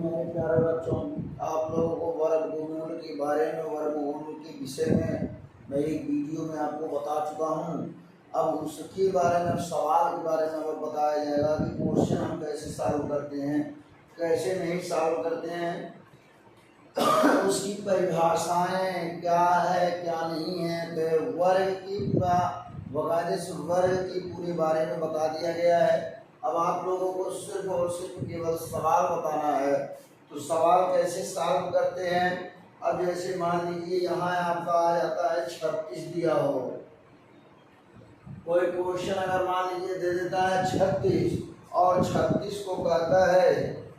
मेरे प्यारे बच्चों, आप लोगों को वर्गमूल के बारे में, वर्गमूल के विषय में मैं एक वीडियो में आपको बता चुका हूँ। अब उसके बारे में, सवाल के बारे में अब बताया जाएगा कि क्वेश्चन हम कैसे सॉल्व करते हैं, कैसे नहीं सॉल्व करते हैं, उसकी परिभाषाएं क्या है क्या नहीं है। तो वर्ग की पूरा बकायदे से वर्ग के पूरे बारे में बता दिया गया है। अब आप लोगों को सिर्फ और सिर्फ केवल सवाल बताना है। तो सवाल कैसे सॉल्व करते हैं। अब जैसे मान लीजिए यहाँ आपका आ जाता है 36 दिया हो, कोई क्वेश्चन अगर मान लीजिए दे देता है 36 और 36 को कहता है,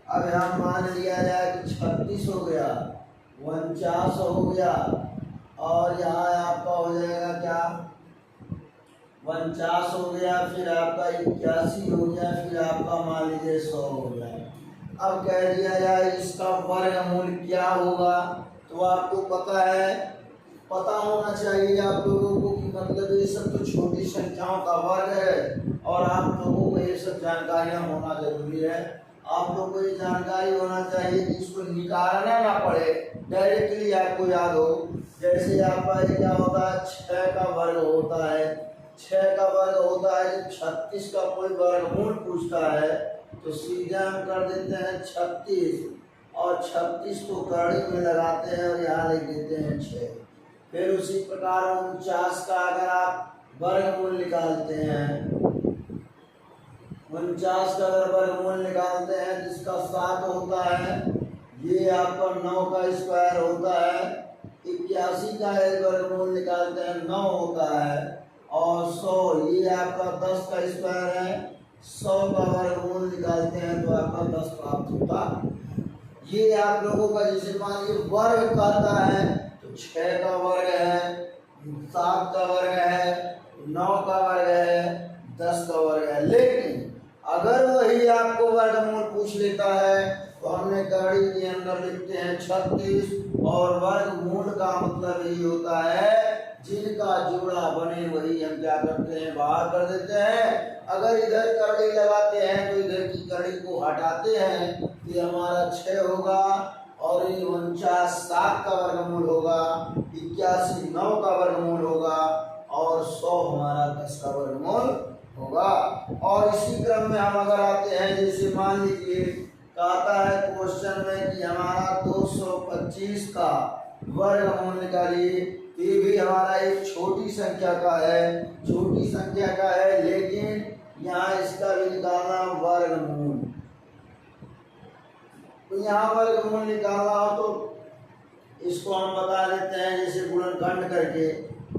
अब यहाँ मान लिया जाए कि 36 हो गया, 49 हो गया और यहाँ आपका हो जाएगा क्या 49 हो गया, फिर आपका 81 हो गया, फिर आपका मान लीजिए 100 हो गया। अब कह दिया जाए इसका वर्गमूल क्या होगा। तो आपको पता है, पता होना चाहिए आप लोगों को कि मतलब ये सब तो छोटी संख्याओं का वर्ग है और आप लोगों को ये सब जानकारियां होना जरूरी है। आप लोगों को ये जानकारी होना चाहिए कि इसको निकालना ना पड़े, डायरेक्टली आपको याद हो। जैसे आपका ये क्या होता है, 6 का वर्ग होता है, 6 का वर्ग होता है। जब 36 का कोई वर्गमूल पूछता है तो सीधे हम कर देते हैं 36 और 36 को कड़ी में लगाते हैं और यहाँ लिख देते हैं 6। फिर उसी प्रकार 49 का अगर आप वर्गमूल निकालते हैं, 49 का अगर वर्गमूल निकालते हैं जिसका 7 होता है, ये आपका 9 का स्क्वायर होता है। 81 का वर्गमूल निकालते हैं 9 होता है और 100 ये आपका 10 का स्क्वायर है। 100 का वर्गमूल निकालते हैं तो आपका 10 प्राप्त होता है। ये आप लोगों का जैसे मान लीजिए वर्ग कहता है तो 6 का वर्ग है, 7 का वर्ग है, 9 का वर्ग है, 10 का वर्ग है। लेकिन अगर वही आपको वर्गमूल पूछ लेता है तो हमने कड़ी के अंदर लिखते हैं 36 और वर्गमूल का मतलब यही होता है जिनका जोड़ा बने वही हम क्या करते हैं, बाहर कर देते हैं। अगर इधर कड़ी लगाते हैं तो इधर की कड़ी को हटाते हैं तो ये हमारा 6 होगा और ये 49 7 का वर्गमूल होगा, 81 9 का वर्गमूल होगा और 100 हमारा 10 का वर्गमूल होगा। और इसी क्रम में हम अगर आते हैं, जैसे मान लीजिए कहता है क्वेश्चन में कि हमारा 225 का वर्गमूल निकालिए। ये भी हमारा एक छोटी संख्या का है, छोटी संख्या का है, लेकिन यहाँ इसका भी निकालना वर्गमूल। तो यहाँ वर्गमूल निकालना हो तो इसको हम बता देते हैं जैसे गुणनखंड करके।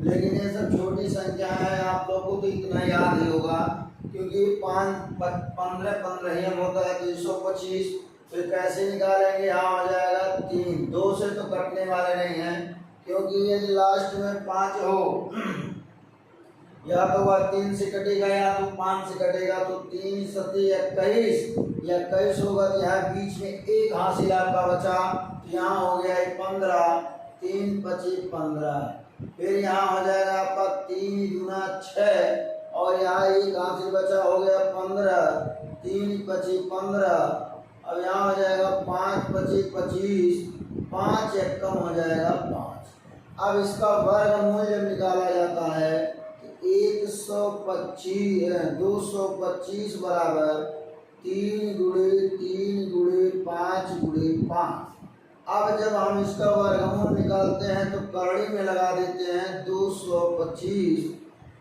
लेकिन ये सब छोटी संख्या है, आप लोगों को तो इतना याद ही होगा क्योंकि 15 ही होता है 325। तो कैसे निकालेंगे, यहाँ हो जाएगा 3, 2 से तो कटने वाले नहीं हैं क्योंकि ये लास्ट में 5 हो, या तो वह 3 से कटेगा या तो 5 से कटेगा। तो 3 सती 21 होगा तो यहाँ बीच में एक हासिल आपका बचा, तो यहाँ हो गया 15, 3 25 15। फिर यहाँ हो जाएगा आपका 3 दूना 6 और यहाँ एक हासिल बचा, हो गया 15, 3 25 15। अब यहाँ हो जाएगा 5 25 25, 5 एक कम हो जाएगा 5। अब इसका वर्गमूल जब निकाला जाता है तो 225 बराबर 3 गुणे 3 गुणे 5 गुणे 5। अब जब हम इसका वर्गमूल निकालते हैं तो कड़ी में लगा देते हैं 225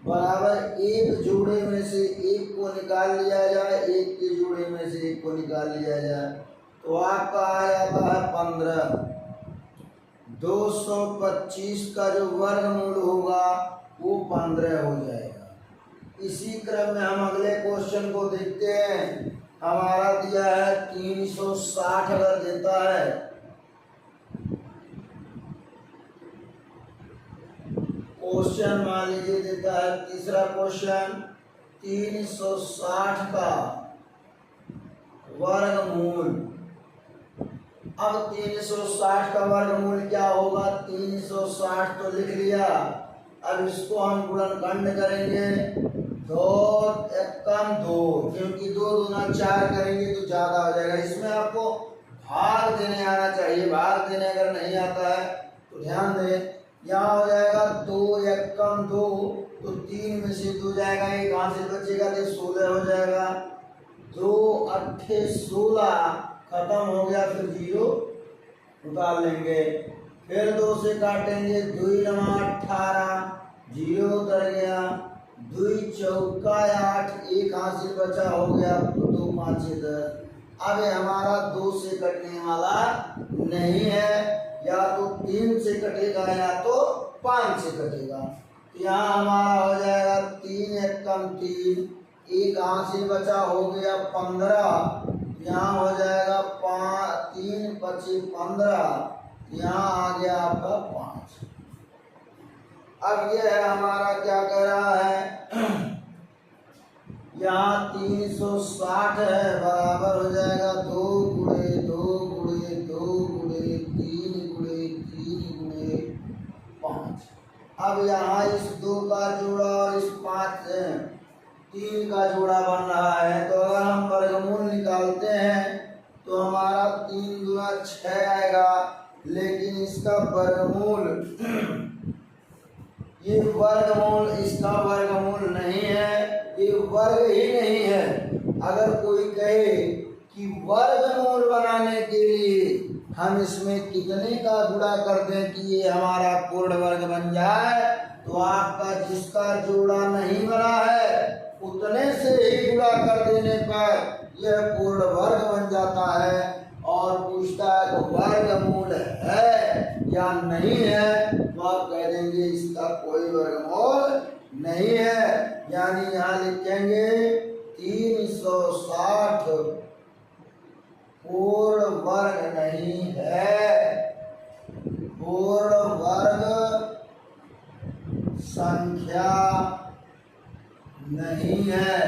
बराबर एक जोड़े में से एक को निकाल लिया जाए, एक के जोड़े में से एक को निकाल लिया जाए तो आपका आ जाता है 15। 225 का जो वर्गमूल होगा वो 15 हो जाएगा। इसी क्रम में हम अगले क्वेश्चन को देखते हैं। हमारा दिया है 360 अगर देता है, क्वेश्चन मान लीजिए देता है तीसरा क्वेश्चन 360 का वर्गमूल। अब 360 का वर्गमूल क्या होगा, 360 तो लिख लिया। अब इसको हम गुणनखंड करेंगे, 2 एक कम 2, क्योंकि 2 दूना 4 करेंगे तो ज्यादा हो जाएगा। इसमें आपको भाग देने आना चाहिए। भाग देने अगर नहीं आता है तो ध्यान दें, यहाँ हो जाएगा 2 एकम 2, तो 3 में से 2 जाएगा, एक हासिल बचेगा तो 16 हो जाएगा। 2 अट्ठे 16 खत्म हो गया, फिर 0 उतार लेंगे। फिर 2 से काटेंगे, 2 नमा 18, 0 उतर गया। 2 चौका 8, एक हासिल बचा हो गया, 2 5 10। अब हमारा 2 से कटने वाला नहीं है, या तो 3 से कटेगा या तो 5 से कटेगा। तो यहाँ हमारा हो जाएगा 3 एकम 3, एक हासिल बचा हो गया 15, यहाँ हो जाएगा 3 25 15, यहाँ आ गया आपका 5। अब यह है हमारा क्या कह रहा है, यहाँ 360 है, बराबर हो जाएगा 2 गुणे 2 गुणे 2 गुणे 3 गुणे 3 गुणे 5। अब यहाँ इस 2 का जोड़ा और इस 3 का जोड़ा बन रहा है, तो अगर हम वर्गमूल निकालते हैं तो हमारा 3 गुना 6 आएगा, लेकिन इसका वर्गमूल, ये वर्गमूल इसका वर्गमूल नहीं है, ये वर्ग ही नहीं है। अगर कोई कहे कि वर्गमूल बनाने के लिए हम इसमें कितने का गुणा कर दें कि ये हमारा पूर्ण वर्ग बन जाए, तो आपका जिसका जोड़ा नहीं बना है उतने से ही गुणा कर देने पर यह पूर्ण वर्ग बन जाता है। और पूछता है तो वर्गमूल है या नहीं है, तो आप कह देंगे इसका कोई वर्गमूल नहीं है। यानी यहाँ लिखेंगे 360 पूर्ण वर्ग नहीं है, पूर्ण वर्ग संख्या नहीं है।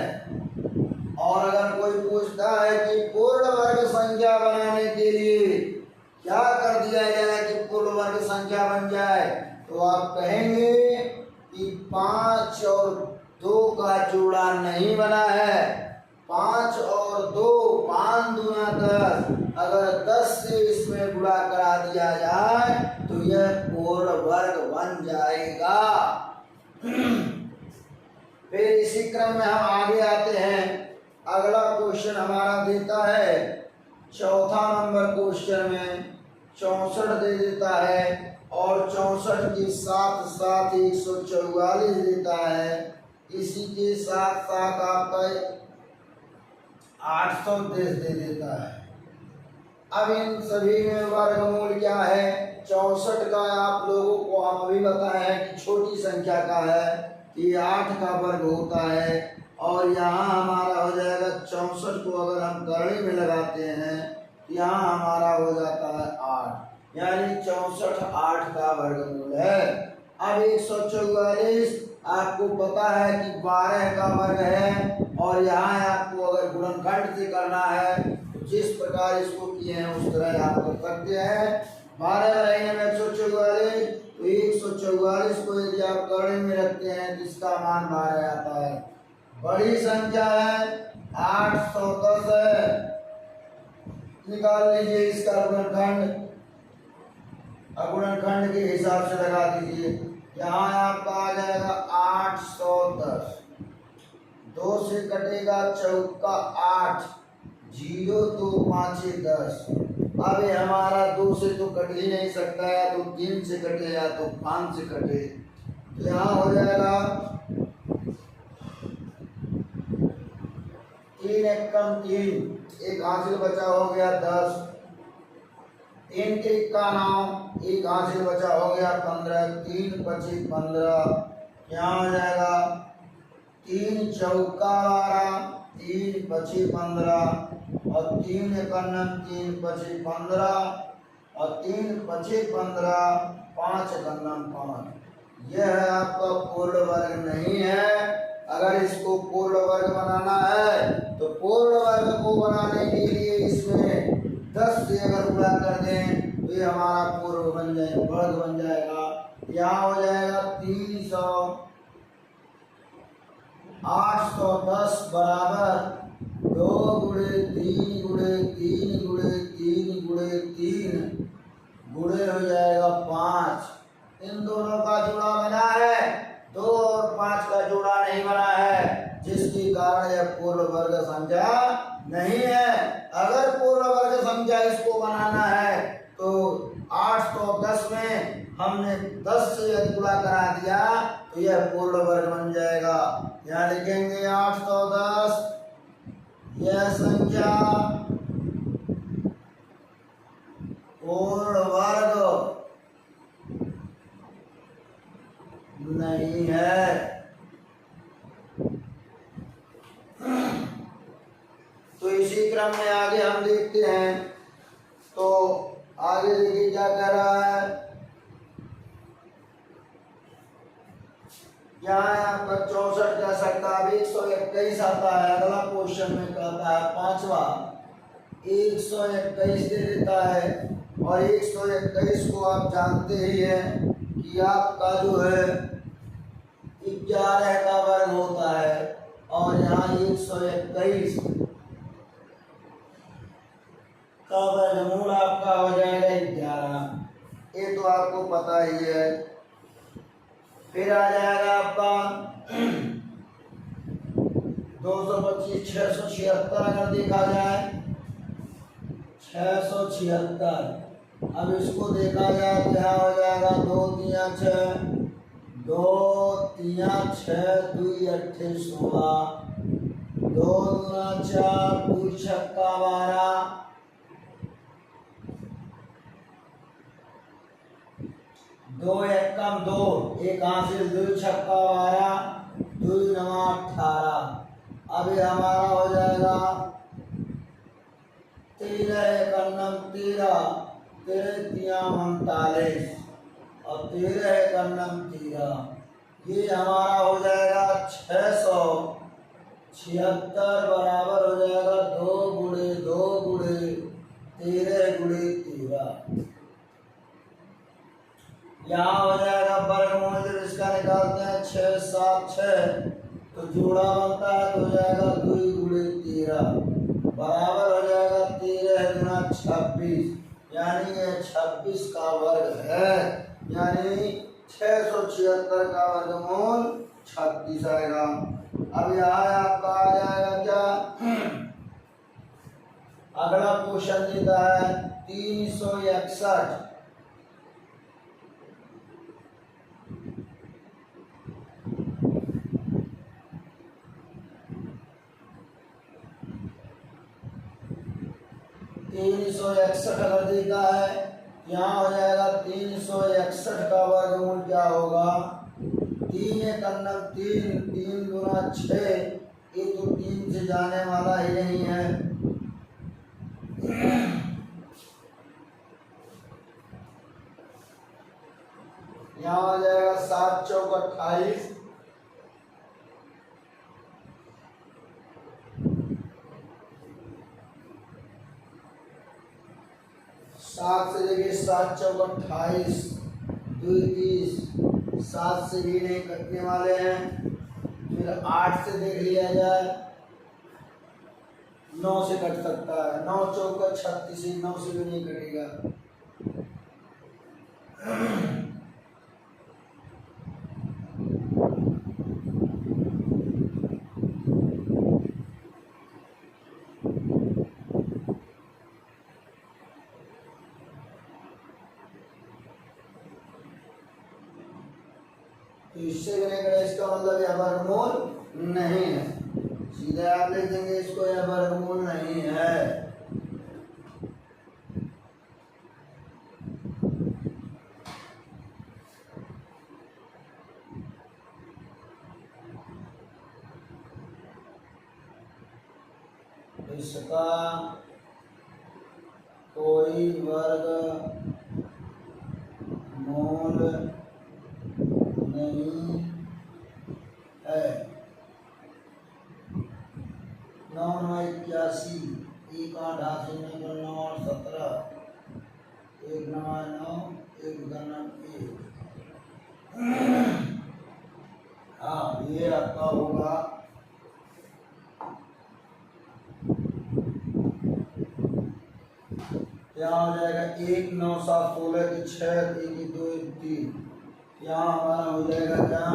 और अगर कोई पूछता है कि पूर्ण वर्ग संख्या बनाने के लिए क्या कर दिया जाए कि पूर्ण वर्ग संख्या बन जाए, तो आप कहेंगे कि 5 और 2 का जोड़ा नहीं बना है। 5 और 2, 5 दूना 10, अगर 10 से इसमें गुणा करा दिया जाए तो यह पूर्ण वर्ग बन जाएगा। फिर इसी क्रम में हम आगे आते हैं। अगला क्वेश्चन हमारा देता है, चौथा नंबर क्वेश्चन में 64 दे देता है, और 64 के साथ साथ 144 देता है। इसी के साथ साथ आपका 810 दे देता है। अब इन सभी में वर्गमूल क्या है, 64 का आप लोगों को हम अभी बताए हैं कि छोटी संख्या का है, ये 8 का वर्ग होता है। और यहाँ हमारा हो जाएगा 64 को अगर हम करणी में लगाते हैं तो यहाँ हमारा हो जाता है 8, यानी 64 8 का वर्गमूल है। अब 144 आपको पता है कि 12 का वर्ग है, और यहाँ आपको अगर गुणनखंड से करना है तो जिस प्रकार इसको किए हैं उस तरह आप कर सकते हैं। 12 रहेंगे में 144, तो 144 को यदि आप करणी में रखते हैं तो इसका मान 12 आता है। बड़ी संख्या है 810 है, निकाल लीजिए इसका गुणनखंड, गुणनखंड के हिसाब से लगा दीजिए। यहाँ आपका आ जाएगा 810, 2 से कटेगा चौका 8, 0 2 5 10। अब ये हमारा 2 से तो कट ही नहीं सकता है, तो 3 से कटे या तो 5 से कटे, तो यहाँ हो जाएगा 3 एकम 3, एक हासिल बचा हो गया 10, 3 के 91, एक हासिल बचा हो गया 15, 3 25 15, यहाँ हो जाएगा 3 चौका 12, 3 25 15, और 3 एकन्नम 3 25 15, और 3 25 15, 5 एकन्नम 5। यह है आपका पूर्ण वर्ग नहीं है। अगर इसको पूर्ण वर्ग बनाना है तो पूर्ण वर्ग को बनाने के लिए इसमें 10 से अगर गुणा कर दें तो ये हमारा पूर्ण वर्ग बन जाएगा। यहाँ हो जाएगा 300, 810 बराबर 2 गुणे 3 गुणे 3 गुणे 3 गुणे संख्या इसको बनाना है तो 810 में हमने 10 से यदि गुणा करा दिया तो यह पूर्ण वर्ग बन जाएगा। यहाँ लिखेंगे 810 यह संख्या पूर्ण वर्ग नहीं है। तो इसी क्रम में आगे हम देखते हैं। तो आगे देखिए क्या कह रहा है। यहाँ आपका 64 कह सकता है, 121 आता है। अगला क्वेश्चन में कहता है पांचवा 121 दे देता है और 121 को आप जानते ही हैं कि आपका जो है 11 का वर्ग होता है और यहाँ 121 का वर्गमूल आपका हो जाएगा 11। ये तो आपको पता ही है। फिर आ जाएगा आपका 225 676 अगर देखा जाए 676। अब इसको देखा जाए तो यहाँ हो जाएगा 2 3 6 2 3 6 2 8 16 2 2 4 2 6 12 2 1 कम 2 1 हासिल 2 छक्का 12 2 9 18। अब ये हमारा हो जाएगा 13 1 9 13 13 3 39 और 13 1 9 13। ये हमारा हो जाएगा 676 बराबर हो जाएगा 2 गुणे 2 गुणे 13 गुणे 13। यहाँ हो जाएगा वर्गमूल जब इसका निकालते हैं 6 7 6 तो जोड़ा बनता है तो हो जाएगा 2 गुणे 13 बराबर हो जाएगा 13 गुना 26 यानी ये 26 का वर्ग है। यानी 676 का वर्गमूल 36 आएगा। अब यहाँ आपका आ जाएगा क्या, अगला क्वेश्चन देता है 361। अगर देता है यहाँ हो जाएगा 361 का वर्गमूल क्या होगा 3 1 3 3 गुना 6। ये तो 3 से जाने वाला ही नहीं है। यहाँ हो जाएगा 7 चौक 28 7 से देखिए 7 चौक 28 2 30 7 से भी नहीं कटने वाले हैं। फिर 8 से देख लिया जाए 9 से कट सकता है 9 चौक 36 9 से भी नहीं कटेगा। तो इससे भी नहीं करें इसका मतलब यह वर्गमूल नहीं है। सीधे आप लिख देंगे इसको यह वर्गमूल नहीं है। इसका कोई वर्ग मूल नहीं है। 9 9 81 1 8 8 9 9 17 1 9 9 1 9 1। हाँ ये आपका होगा क्या हो जाएगा 1 9 7 16 की 6 1 2 3। यहाँ हमारा हो जाएगा क्या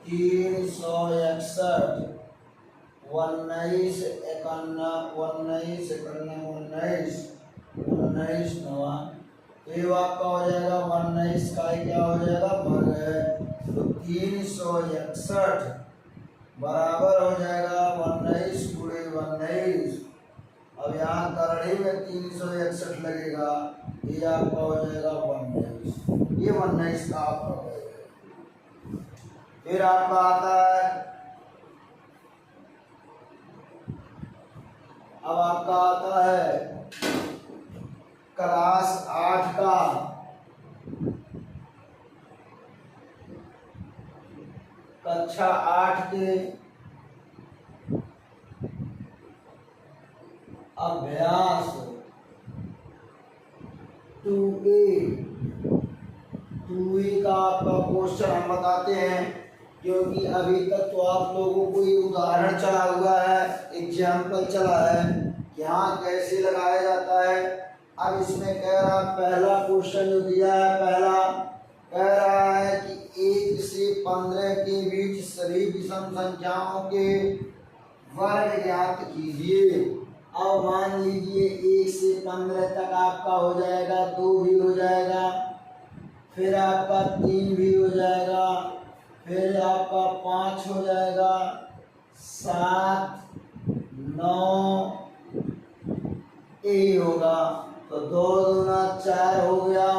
361 19 51 19 51 19 19 नवा, ये आपका हो जाएगा 19 का ही क्या हो जाएगा वर्ग है, तो 361 बराबर हो जाएगा 19 गुणे 19। अब यहाँ करड़ी में 361 लगेगा, ये आपका हो जाएगा 19, ये 19 का आपका हो जाएगा। फिर आपका आता है, अब आपका आता है क्लास 8 का कक्षा 8 के अभ्यास 2A का आपका क्वेश्चन हम बताते हैं, क्योंकि अभी तक तो आप लोगों को ये उदाहरण चला हुआ है, एग्जाम्पल चला है कि हाँ कैसे लगाया जाता है। अब इसमें कह रहा पहला क्वेश्चन जो दिया है, पहला कह रहा है कि 1 से 15 के बीच सभी विषम संख्याओं के वर्ग ज्ञात कीजिए। अब मान लीजिए 1 से 15 तक आपका हो जाएगा, 2 भी हो जाएगा, फिर आपका 3 भी हो जाएगा, फिर आपका 5 हो जाएगा, 7 9 ए होगा, तो 2 दूना 4 हो गया,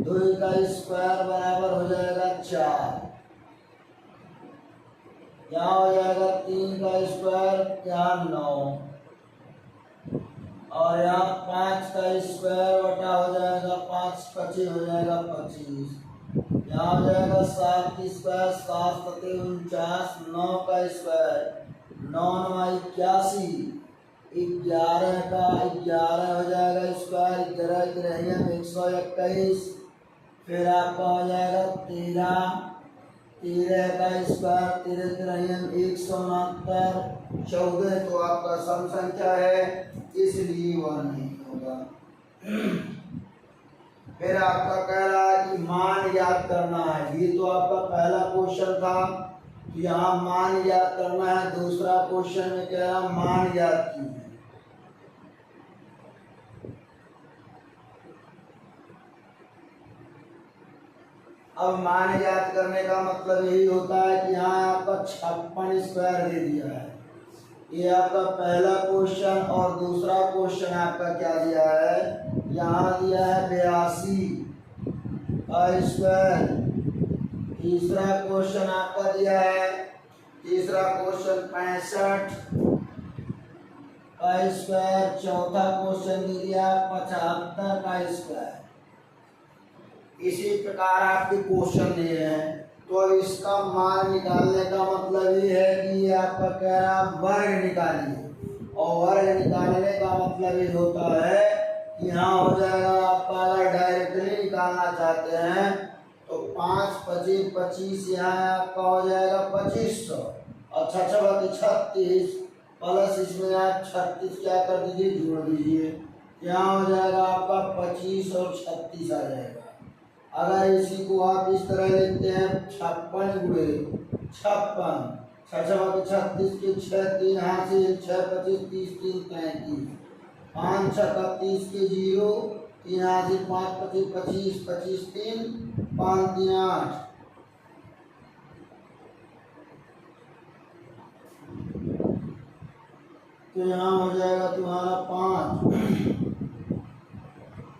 2 का स्क्वायर बराबर हो जाएगा 4, यहाँ हो जाएगा 3 का स्क्वायर, यहाँ 9, और यहाँ 5 का स्क्वायर बटा हो जाएगा 5 25 हो जाएगा 25, यहाँ हो जाएगा 7 की स्क्वायर 7 सते 49, 9 का स्क्वायर 9 9 81, 11 का 11 हो जाएगा स्क्वायर, 11 11 121, फिर आपका हो जाएगा 13 13 का स्क्वायर 13 13 169, 14 तो आपका सम संख्या है, इसलिए वह नहीं होगा। फिर आपका कह रहा है कि मान याद करना है, ये तो आपका पहला क्वेश्चन था, तो यहाँ मान याद करना है। दूसरा क्वेश्चन में कह रहा मान याद कीजिए। अब मान याद करने का मतलब यही होता है कि यहाँ आपका 56 स्क्वायर दे दिया है, ये आपका पहला क्वेश्चन, और दूसरा क्वेश्चन आपका क्या दिया है, यहाँ दिया है 82 का स्क्वायर, तीसरा क्वेश्चन आपका दिया है, तीसरा क्वेश्चन 65 का स्क्वायर, चौथा क्वेश्चन दे दिया 75 का स्क्वायर। इसी प्रकार आपके क्वेश्चन दिए हैं, तो इसका मान निकालने का मतलब ये है कि ये आपका कह रहा वर्ग निकालिए, और वर्ग निकालने का मतलब ये होता है कि यहाँ हो जाएगा आपका, अगर डायरेक्टली निकालना चाहते हैं तो 5 25 25, यहाँ आपका हो जाएगा 2500, और 36 प्लस इसमें आप 36 क्या कर दीजिए, जोड़ दीजिए, यहाँ हो जाएगा आपका 25 और 36 आ जाएगा। अगर इसी को आप इस तरह लिखते हैं 56 गुणे 56, 36 के 6 3 हासिल, 6 25 30 3 35, 5 6 31 के 0 3 हासिल, 5 25 25 25 3 5 3 8, तो यहाँ हो जाएगा तुम्हारा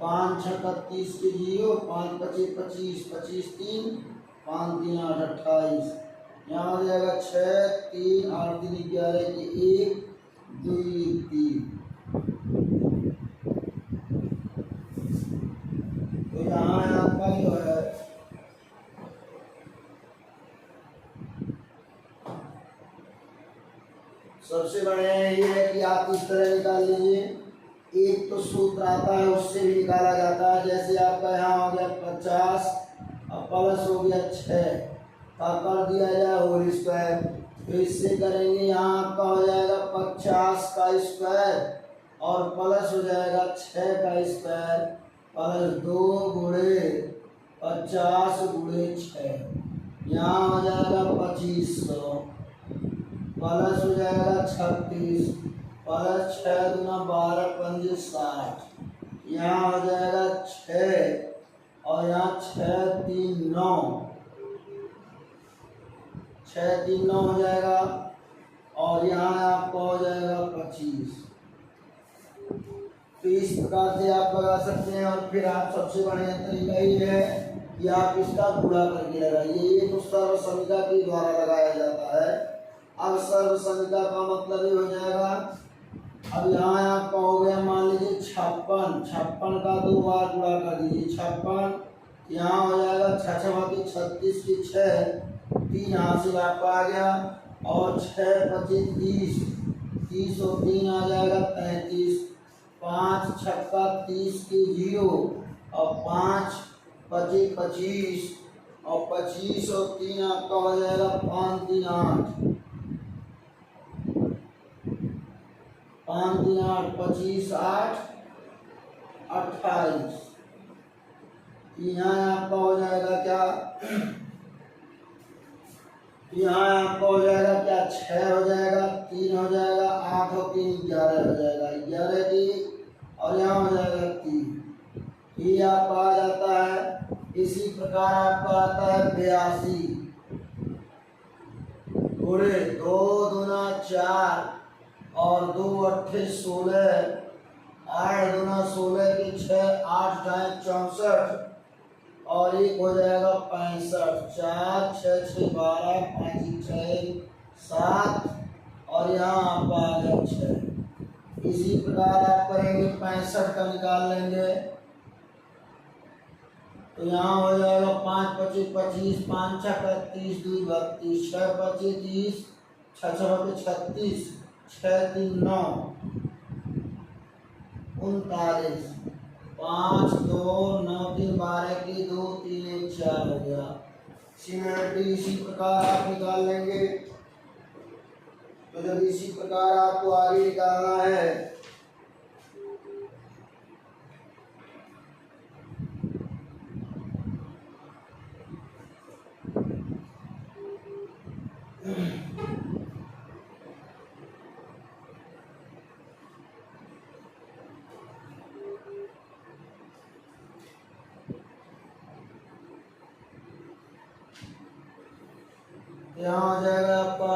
5 6 31 के 0, 5 25 25 25 3 5 3 8 28, यहाँ हो जाएगा 6 3 8 3 11 के 1 2 3, तो यहाँ आपका जो है सबसे बढ़िया ये है कि आप इस तरह निकाल लीजिए। एक तो सूत्र आता है, उससे भी निकाला जाता है, जैसे आपका यहाँ हो गया 50, अब प्लस हो गया 6 का कर दिया जाए होल स्क्वायर, तो इससे करेंगे, यहाँ आपका हो जाएगा 50 का स्क्वायर और प्लस हो जाएगा 6 का स्क्वायर प्लस 2 गुणे 50 गुणे 6, यहाँ हो जाएगा 2500, प्लस हो जाएगा 36 प्लस 6 दूना 12 पंजे 60। यहाँ हो जाएगा 6 और यहाँ 6 3 9, 6 3 9 हो जाएगा और यहाँ आपका हो जाएगा 25। तो इस प्रकार से आप लगा सकते हैं। और फिर आप सबसे बढ़िया तरीका ये है कि आप इसका गुणा करके लगाइए। ये तो सर्व समीका के द्वारा लगाया जाता है। अब सर्व समीका का मतलब ये हो जाएगा, अब यहाँ आपका हो गया मान लीजिए 56, 56 का 2 बार गुणा कर दीजिए 56, यहाँ हो जाएगा 6 36 की 6 3 यहाँ से आपका आ गया और 6 25 30, 30 और 3 आ जाएगा 35, 5 छक्का 30 की 0 और 5 25 25 और 25 और 3 आपका हो जाएगा 5 3 8, 5 3 8 25 8 28। यहाँ आपका हो जाएगा क्या, यहाँ आपका हो जाएगा क्या 6 हो जाएगा 3 हो जाएगा 8 और 3 11 हो जाएगा 11 की और यहाँ हो जाएगा 3। ये आपका आ जाता है। इसी प्रकार आपका आता है 82 गुणे 2 दूना 4 और 2 अट्ठे 16, 8 दूना 16 की 6 8 ढाई 64 और एक हो जाएगा 65, 4 6 6 12 5 6 7 और यहाँ आपका आ गया 6। इसी प्रकार आप करेंगे 65 का निकाल लेंगे तो यहाँ हो जाएगा 5 25 25, 5 6 35 2 32, 6 25 30, 6 6 36, 6 3 9 39, 5 2 9 3 12 की 2 3 1 4 हो गया। सिमिलरिटी इसी प्रकार आप निकाल लेंगे। तो जब इसी प्रकार आपको आगे निकालना है यहाँ हो जाएगा आपका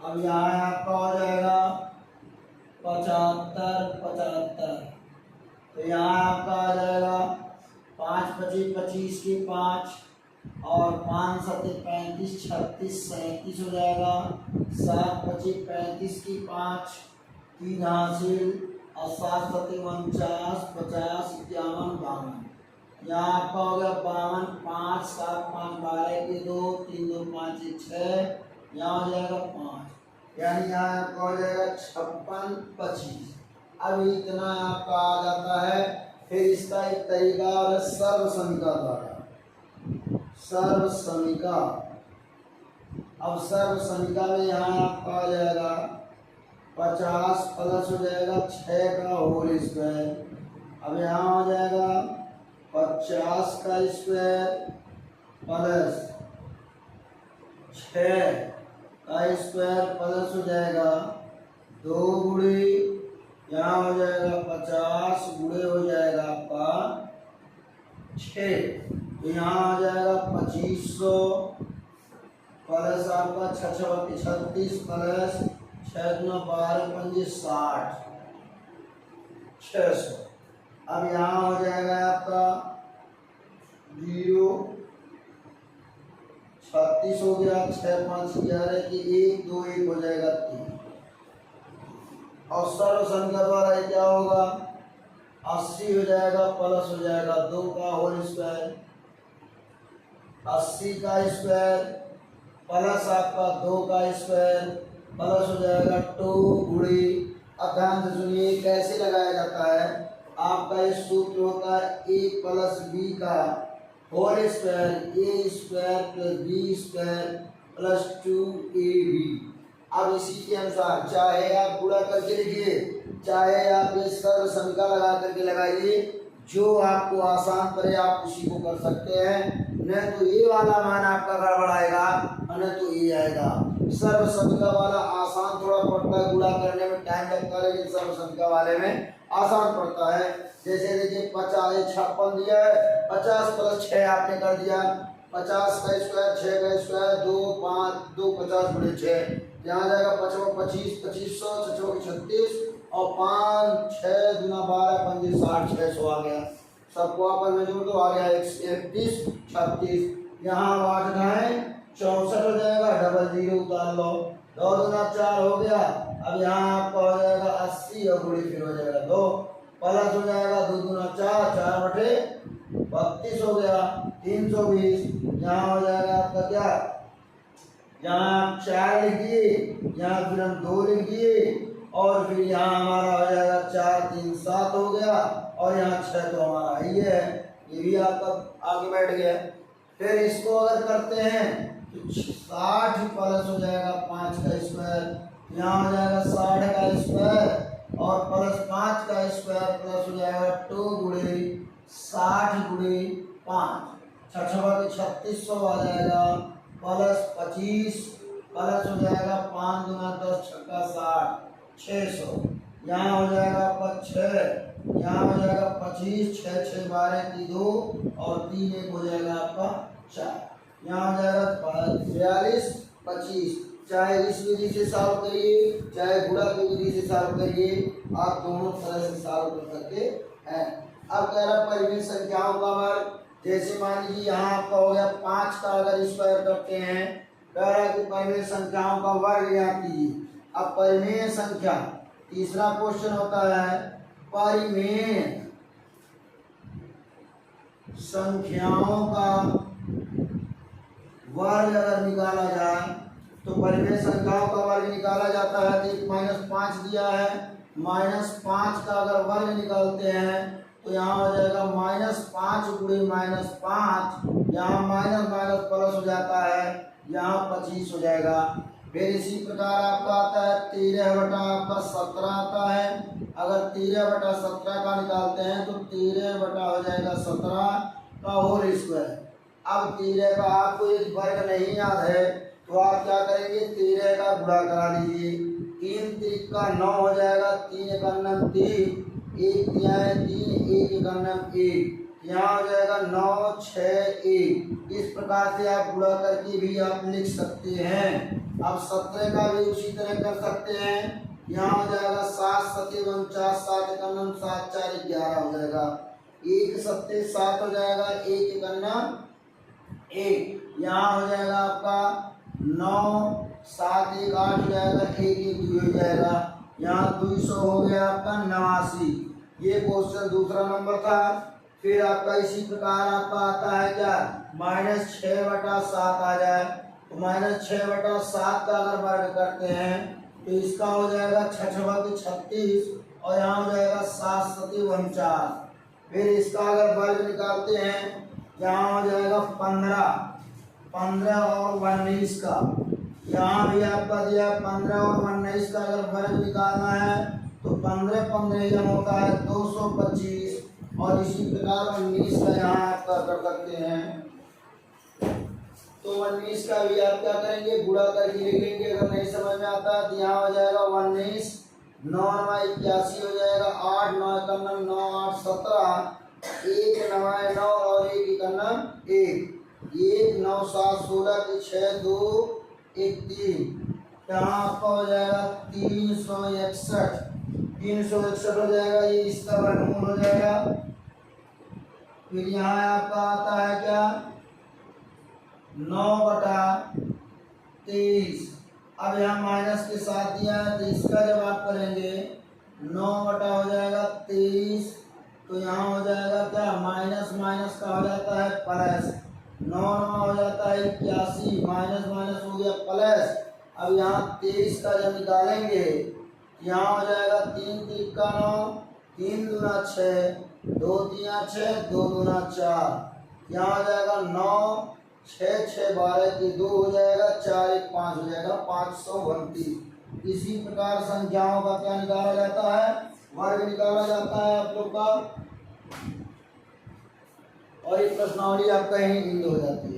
अब यहाँ आपका हो जाएगा 75 75। तो यहाँ आपका आ जाएगा 5 25 25 की 5 और 5 7 35 36 37 हो जाएगा। 7 25 35 की 5 3 हासिल और 7 7 49 50 51 52। यहाँ आपका हो गया 52, 5 7 5 12 की 2 3 2 5 6, यहाँ हो जाएगा 5, यानी यहाँ आपका हो जाएगा 56 25। अब इतना आपका आ जाता है। फिर इसका एक तरीका है सर्व समीका द्वारा। सर्व समीका, अब सर्व समीका में यहाँ आपका आ जाएगा 50 प्लस हो जाएगा 6 का होल स्क्वायर। अब यहाँ हो जाएगा 50 का स्क्वायर प्लस 6 का स्क्वायर प्लस हो जाएगा 2 गुणे यहाँ हो जाएगा 50 गुणे हो जाएगा आपका 6, तो यहाँ आ जाएगा 2500 प्लस आपका 36 प्लस 6 गुना 12 पंजे 60, 600। अब यहाँ हो जाएगा आपका 0 36 हो गया, 6 5 11 की 1 2 1 हो जाएगा 3, और सर्व संख्या द्वारा ये क्या होगा 80 हो जाएगा प्लस हो जाएगा 2 का होल स्क्वायर, 80 का स्क्वायर प्लस आपका 2 का स्क्वायर प्लस हो जाएगा 2 गुणे। अब ध्यान से सुनिए कैसे लगाया जाता है। आपका ये सूत्र होता है a प्लस बी का whole square, A square plus B square plus 2ab। अब इसी के अनुसार चाहे आप गुणा करके लिखिए, चाहे आप ये सर्व संख्या लगा करके लगाइए, जो आपको आसान पड़े आप उसी को कर सकते हैं। नहीं तो ये वाला मान आपका गड़बड़ आएगा, नहीं तो ये आएगा। सर्व संख्या वाला आसान थोड़ा पड़ता है, गुणा करने में टाइम लगता है, लेकिन सर्व संख्या वाले में आसान पड़ता है। जैसे देखिए 50 56 दिया है, 50 प्लस 6 आपने कर दिया, 50 का स्क्वायर 6 का स्क्वायर 2 5 2 50 गुणे 6, यहाँ जाएगा 55 25 2500 36 और 5 6 गुना 12 पंजे 60, 600 आ गया। सबको आपस में जोड़ दो, आ गया 31 36। यहाँ 8 है 64 हो जाएगा, डबल 0 उतार लो, 2 गुना 4 हो गया। अब यहाँ आपका हो जाएगा 80 और गुणे फिर हो जाएगा 2 प्लस हो जाएगा 2 गुना 4 4 बटे 32 हो गया 320। यहाँ हो जाएगा आपका क्या, यहाँ आप 4 लिख दिए, यहाँ फिर हम 2 लिख दिए, और फिर यहाँ हमारा हो जाएगा 4 3 7 हो गया, और यहाँ 6 तो हमारा ये है, ये भी आपका आगे बैठ गया। फिर इसको अगर करते हैं तो 60 प्लस हो जाएगा 5 का स्क्वायर, यहाँ हो जाएगा 60 का स्क्वायर और प्लस 5 का स्क्वायर प्लस हो जाएगा 2 गुणे 60 गुणे 5, 6 3600 आ जाएगा, प्लस 25 प्लस हो जाएगा 5 गुना 10 छक्का 60 600। यहाँ हो जाएगा आपका 6, यहाँ हो जाएगा 25 6 6 12 की 2 और 3 1 हो जाएगा आपका 4। यहाँ हो जाएगा 42 25। चाहे इस विधि से सॉल्व करिए, चाहे गुणा की विधि से सॉल्व करिए, आप दोनों तरह से सॉल्व कर सकते हैं। अब कह रहा परिमित संख्याओं का वर्ग, जैसे मान लीजिए यहाँ आपका हो गया 5 का अगर स्क्वायर करते हैं, कह रहा है कि परिमेय संख्याओं का वर्ग यहाँ कीजिए। अब परिमेय संख्या, तीसरा क्वेश्चन होता है परिमेय संख्याओं का वर्ग अगर निकाला जाए तो परिमेय संख्याओं का वर्ग निकाला जाता है। तो -5 दिया है, -5 का अगर वर्ग निकालते हैं तो यहाँ हो जाएगा -5 गुणे -5, यहाँ माइनस माइनस प्लस हो जाता है, यहाँ 25 हो जाएगा। फिर इसी प्रकार आपका आता है 13 बटा आपका 17 आता है। अगर 13 बटा 17 का निकालते हैं तो 13 बटा हो जाएगा 17 का होल स्क्वायर। अब 13 का आपको एक वर्ग नहीं याद है तो आप क्या करेंगे, 13 का गुणा करा लीजिए, 3 3 का 9 हो जाएगा, 3 1 9 3 1 3 3 1 1 9 1, यहाँ हो जाएगा 9 6 1। इस प्रकार से आप गुणा करके भी आप लिख सकते हैं। अब 17 का भी उसी तरह कर सकते हैं, यहाँ हो जाएगा 7 7 49 7 1 9 7 4 11 हो जाएगा, 1 7 7 हो जाएगा, 1 1 9 1, यहाँ हो जाएगा आपका 9 7 1 8 हो जाएगा, 1 1 2 हो जाएगा, यहाँ 200 हो गया आपका 89। ये क्वेश्चन दूसरा नंबर था। फिर आपका इसी प्रकार आपका आता है क्या, -6 बटा 7 आ जाए तो -6 बटा 7 का अगर वर्ग करते हैं तो इसका हो जाएगा 6 6 36 और यहाँ हो जाएगा 7 7 49। फिर इसका अगर वर्ग निकालते हैं, यहाँ हो जाएगा 15 और 19 का, यहाँ भी आपका दिया 15 और 19 का अगर वर्ग निकालना है तो 15 15 जम होता है 225 और इसी प्रकार 19 का यहाँ आपका कर सकते हैं। तो 19 का भी आप क्या करेंगे, गुणा करके लिख लेंगे। अगर नहीं समझ में आता है तो यहाँ हो जाएगा 19, 9 9 81 हो जाएगा, 8 9 91 9 8 17, 1 9 9 और 1 91 1, 1 9 7 16 की 6 2 1 3, यहाँ आपका हो जाएगा 361, 361 हो जाएगा, ये इसका वर्गमूल हो जाएगा। फिर यहाँ आपका आता है क्या, 9/23। अब यहाँ माइनस के साथ दिया है तो इसका जब आप करेंगे 9 बटा हो जाएगा 23, तो यहाँ हो जाएगा क्या, माइनस माइनस का हो जाता है प्लस, 9 9 हो जाता है 81, माइनस माइनस हो गया प्लस। अब यहाँ 23 का जब निकालेंगे यहाँ हो जाएगा 3 3 का 9, 3 दूना 6, 2 3 6, 2 दूना 4, यहाँ हो जाएगा 9 6 6 12 की 2 हो जाएगा, 4 1 5 हो जाएगा, 532। इसी प्रकार संख्याओं का क्या निकाला जाता है, वर्ग निकाला जाता है आप लोग का, और एक प्रश्नावली आपका यही इंद हो जाती है।